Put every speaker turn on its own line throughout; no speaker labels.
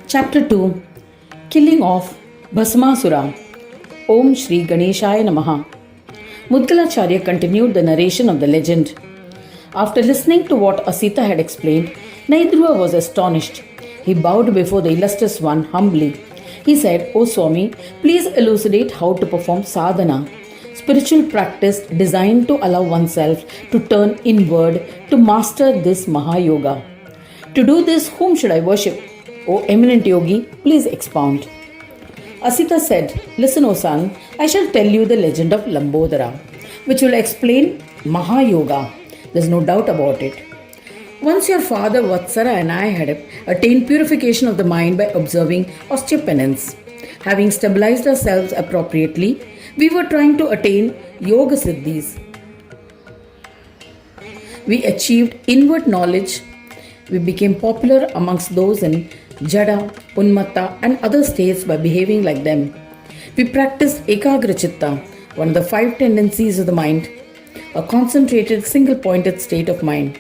Chapter 2, Killing of Bhasmasura. Om Shri Ganeshaya Namaha. Mudgalacharya continued the narration of the legend. After listening to what Asita had explained, Naidruva was astonished. He bowed before the illustrious one humbly. He said, "O Swami, please elucidate how to perform sadhana, spiritual practice designed to allow oneself to turn inward to master this Mahayoga. To do this, whom should I worship? O eminent yogi, please expound." Asita said, "Listen, O son, I shall tell you the legend of Lambodara, which will explain Mahayoga. There's no doubt about it. Once your father Vatsara and I had attained purification of the mind by observing austere penance. Having stabilized ourselves appropriately, we were trying to attain yoga siddhis. We achieved inward knowledge. We became popular amongst those in Jada, Unmatta and other states by behaving like them. We practiced Ekagra Chitta, one of the 5 tendencies of the mind, a concentrated single-pointed state of mind,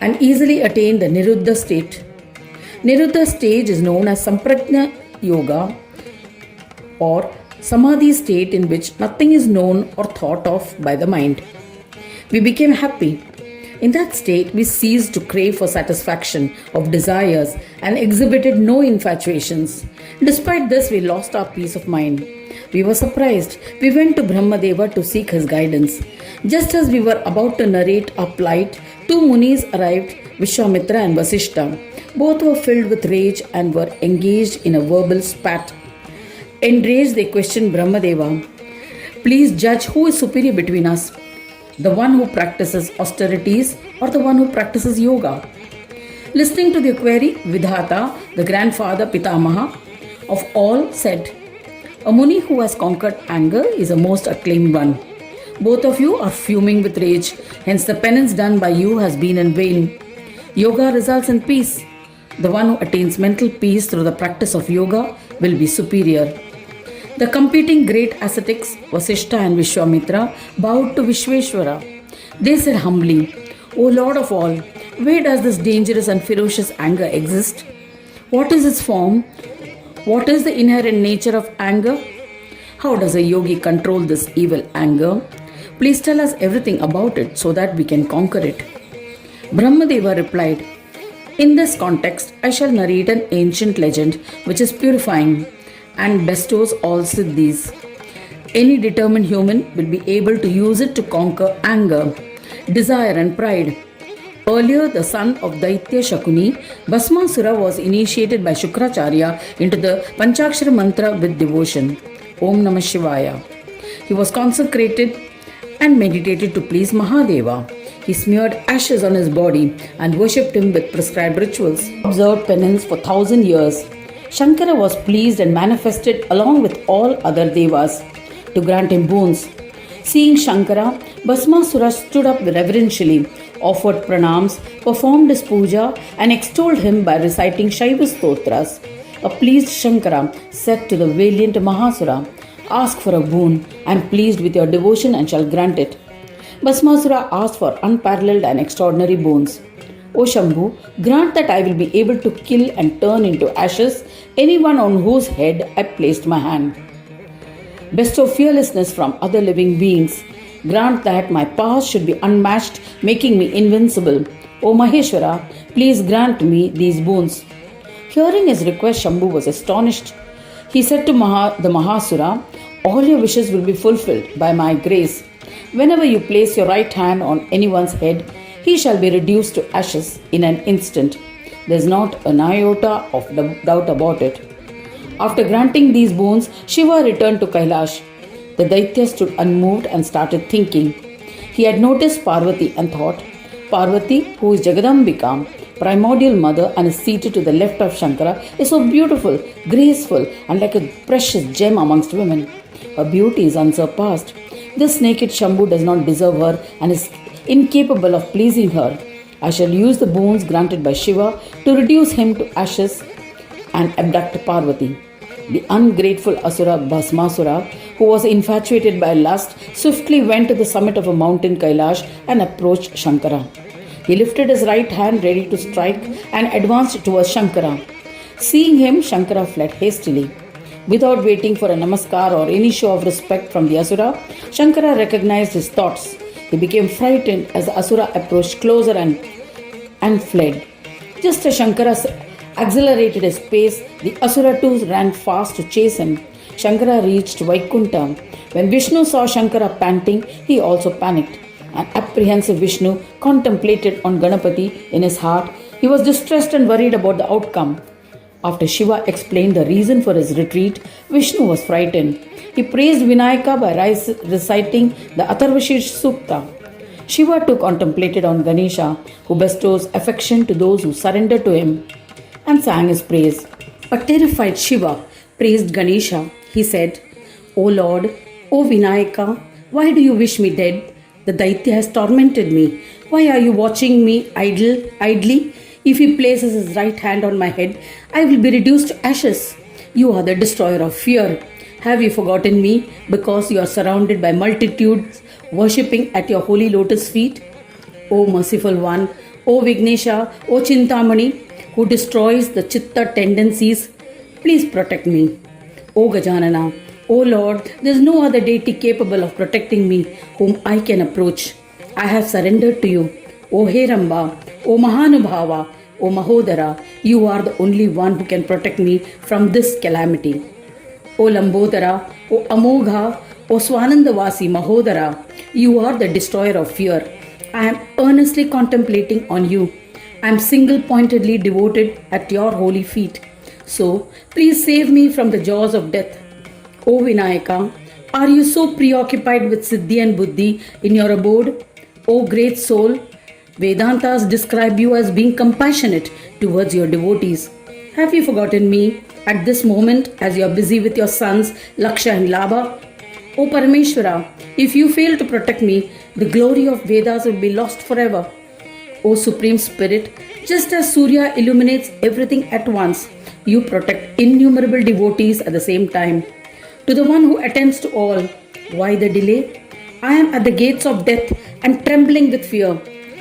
and easily attained the Niruddha state. Niruddha stage is known as Samprajna Yoga or Samadhi state, in which nothing is known or thought of by the mind. We became happy. In that state, we ceased to crave for satisfaction of desires and exhibited no infatuations. Despite this, we lost our peace of mind. We were surprised. We went to Brahmadeva to seek his guidance. Just as we were about to narrate our plight, 2 munis arrived, Vishwamitra and Vasishta. Both were filled with rage and were engaged in a verbal spat. Enraged, they questioned Brahmadeva. "Please judge who is superior between us, the one who practices austerities or the one who practices yoga?" Listening to their query, Vidhata, the grandfather Pitamaha of all, said, "A Muni who has conquered anger is a most acclaimed one. Both of you are fuming with rage, hence the penance done by you has been in vain. Yoga results in peace. The one who attains mental peace through the practice of yoga will be superior." The competing great ascetics, Vasishta and Vishwamitra, bowed to Vishweshwara. They said humbly, "O Lord of all, where does this dangerous and ferocious anger exist? What is its form? What is the inherent nature of anger? How does a yogi control this evil anger? Please tell us everything about it so that we can conquer it." Brahmadeva replied, "In this context, I shall narrate an ancient legend which is purifying and bestows all siddhis. Any determined human will be able to use it to conquer anger, desire and pride. Earlier, the son of Daitya Shakuni, Bhasmasura, was initiated by Shukracharya into the Panchakshara mantra with devotion. Om Namah Shivaya. He was consecrated and meditated to please Mahadeva. He smeared ashes on his body and worshipped him with prescribed rituals. Observed penance for 1,000 years. Shankara was pleased and manifested along with all other devas to grant him boons. Seeing Shankara, Bhasmasura stood up reverentially, offered pranams, performed his puja and extolled him by reciting Shaiva stotras. A pleased Shankara said to the valiant Mahasura, "Ask for a boon. I am pleased with your devotion and shall grant it." Bhasmasura asked for unparalleled and extraordinary boons. "O Shambhu, grant that I will be able to kill and turn into ashes anyone on whose head I placed my hand. Bestow fearlessness from other living beings. Grant that my powers should be unmatched, making me invincible. O Maheshwara, please grant me these boons." Hearing his request, Shambhu was astonished. He said to the Mahasura, "All your wishes will be fulfilled by my grace. Whenever you place your right hand on anyone's head, he shall be reduced to ashes in an instant. There is not an iota of doubt about it." After granting these boons, Shiva returned to Kailash. The Daitya stood unmoved and started thinking. He had noticed Parvati and thought, "Parvati, who is Jagadambika, primordial mother and is seated to the left of Shankara, is so beautiful, graceful and like a precious gem amongst women. Her beauty is unsurpassed. This naked Shambhu does not deserve her and is incapable of pleasing her. I shall use the boons granted by Shiva to reduce him to ashes and abduct Parvati." The ungrateful Asura Bhasmasura, who was infatuated by lust, swiftly went to the summit of a mountain Kailash and approached Shankara. He lifted his right hand ready to strike and advanced towards Shankara. Seeing him, Shankara fled hastily. Without waiting for a namaskar or any show of respect from the Asura, Shankara recognized his thoughts. He became frightened as the Asura approached closer and fled. Just as Shankara accelerated his pace, the Asura too ran fast to chase him. Shankara reached Vaikunta. When Vishnu saw Shankara panting, he also panicked. An apprehensive Vishnu contemplated on Ganapati in his heart. He was distressed and worried about the outcome. After Shiva explained the reason for his retreat, Vishnu was frightened. He praised Vinayaka by reciting the Atharvashirsha Sukta. Shiva too contemplated on Ganesha, who bestows affection to those who surrender to him, and sang his praise. A terrified Shiva praised Ganesha. He said, O Lord, O Vinayaka, why do you wish me dead? The Daitya has tormented me. Why are you watching me idly? If he places his right hand on my head, I will be reduced to ashes. You are the destroyer of fear. Have you forgotten me because you are surrounded by multitudes worshipping at your holy lotus feet? O merciful one, O Vignesha, O Chintamani, who destroys the chitta tendencies, please protect me. O Gajanana, O Lord, there is no other deity capable of protecting me whom I can approach. I have surrendered to you. O Heramba, O Mahanubhava, O Mahodara, you are the only one who can protect me from this calamity. O Lambodara, O Amogha, O Swanandavasi Mahodara, you are the destroyer of fear. I am earnestly contemplating on you. I am single-pointedly devoted at your holy feet. So, please save me from the jaws of death. O Vinayaka, are you so preoccupied with Siddhi and Buddhi in your abode? O great soul, Vedantas describe you as being compassionate towards your devotees. Have you forgotten me at this moment as you are busy with your sons Laksha and Labha? O Parameshwara, if you fail to protect me, the glory of Vedas will be lost forever. O Supreme Spirit, just as Surya illuminates everything at once, you protect innumerable devotees at the same time. To the one who attends to all, why the delay? I am at the gates of death and trembling with fear.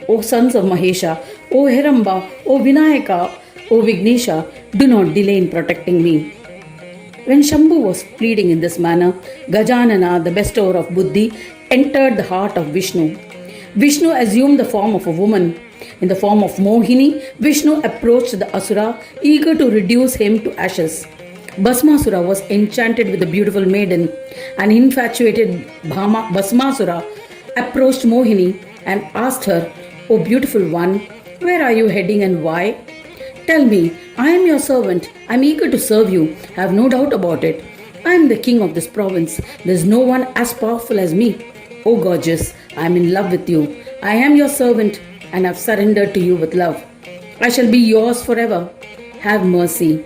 O sons of Mahesha, O Hiramba, O Vinayaka, O Vignesha, do not delay in protecting me. When Shambhu was pleading in this manner, Gajanana, the bestower of Buddhi, entered the heart of Vishnu. Vishnu assumed the form of a woman. In the form of Mohini, Vishnu approached the Asura, eager to reduce him to ashes. Bhasmasura was enchanted with the beautiful maiden. An infatuated Bhasmasura approached Mohini and asked her, O beautiful one, where are you heading and why? Tell me, I am your servant. I am eager to serve you. I have no doubt about it. I am the king of this province. There is no one as powerful as me. O gorgeous, I am in love with you. I am your servant and have surrendered to you with love. I shall be yours forever. Have mercy.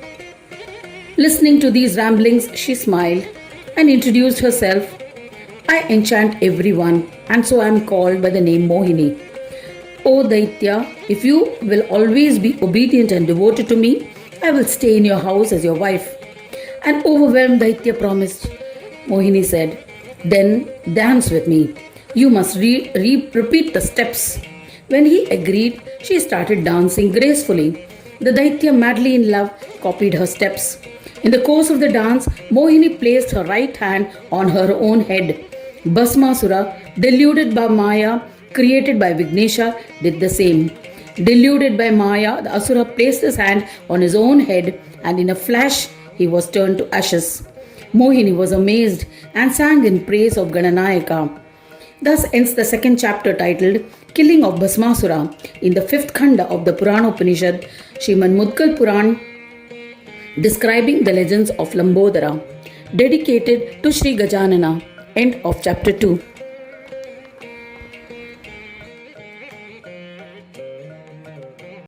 Listening to these ramblings, she smiled and introduced herself. I enchant everyone, and so I am called by the name Mohini. O Daitya, if you will always be obedient and devoted to me, I will stay in your house as your wife. An overwhelmed Daitya promised. Mohini said, Then dance with me. You must repeat the steps. When he agreed, she started dancing gracefully. The Daitya, madly in love, copied her steps. In the course of the dance, Mohini placed her right hand on her own head. Bhasmasura, deluded by Maya, created by Vignesha, did the same. Deluded by Maya, the Asura placed his hand on his own head, and in a flash, he was turned to ashes. Mohini was amazed and sang in praise of Gananayaka. Thus ends the second chapter titled Killing of Bhasmasura in the fifth khanda of the Puran Upanishad, Srimad Mudgal Puran, describing the legends of Lambodara, dedicated to Sri Gajanana. End of chapter 2.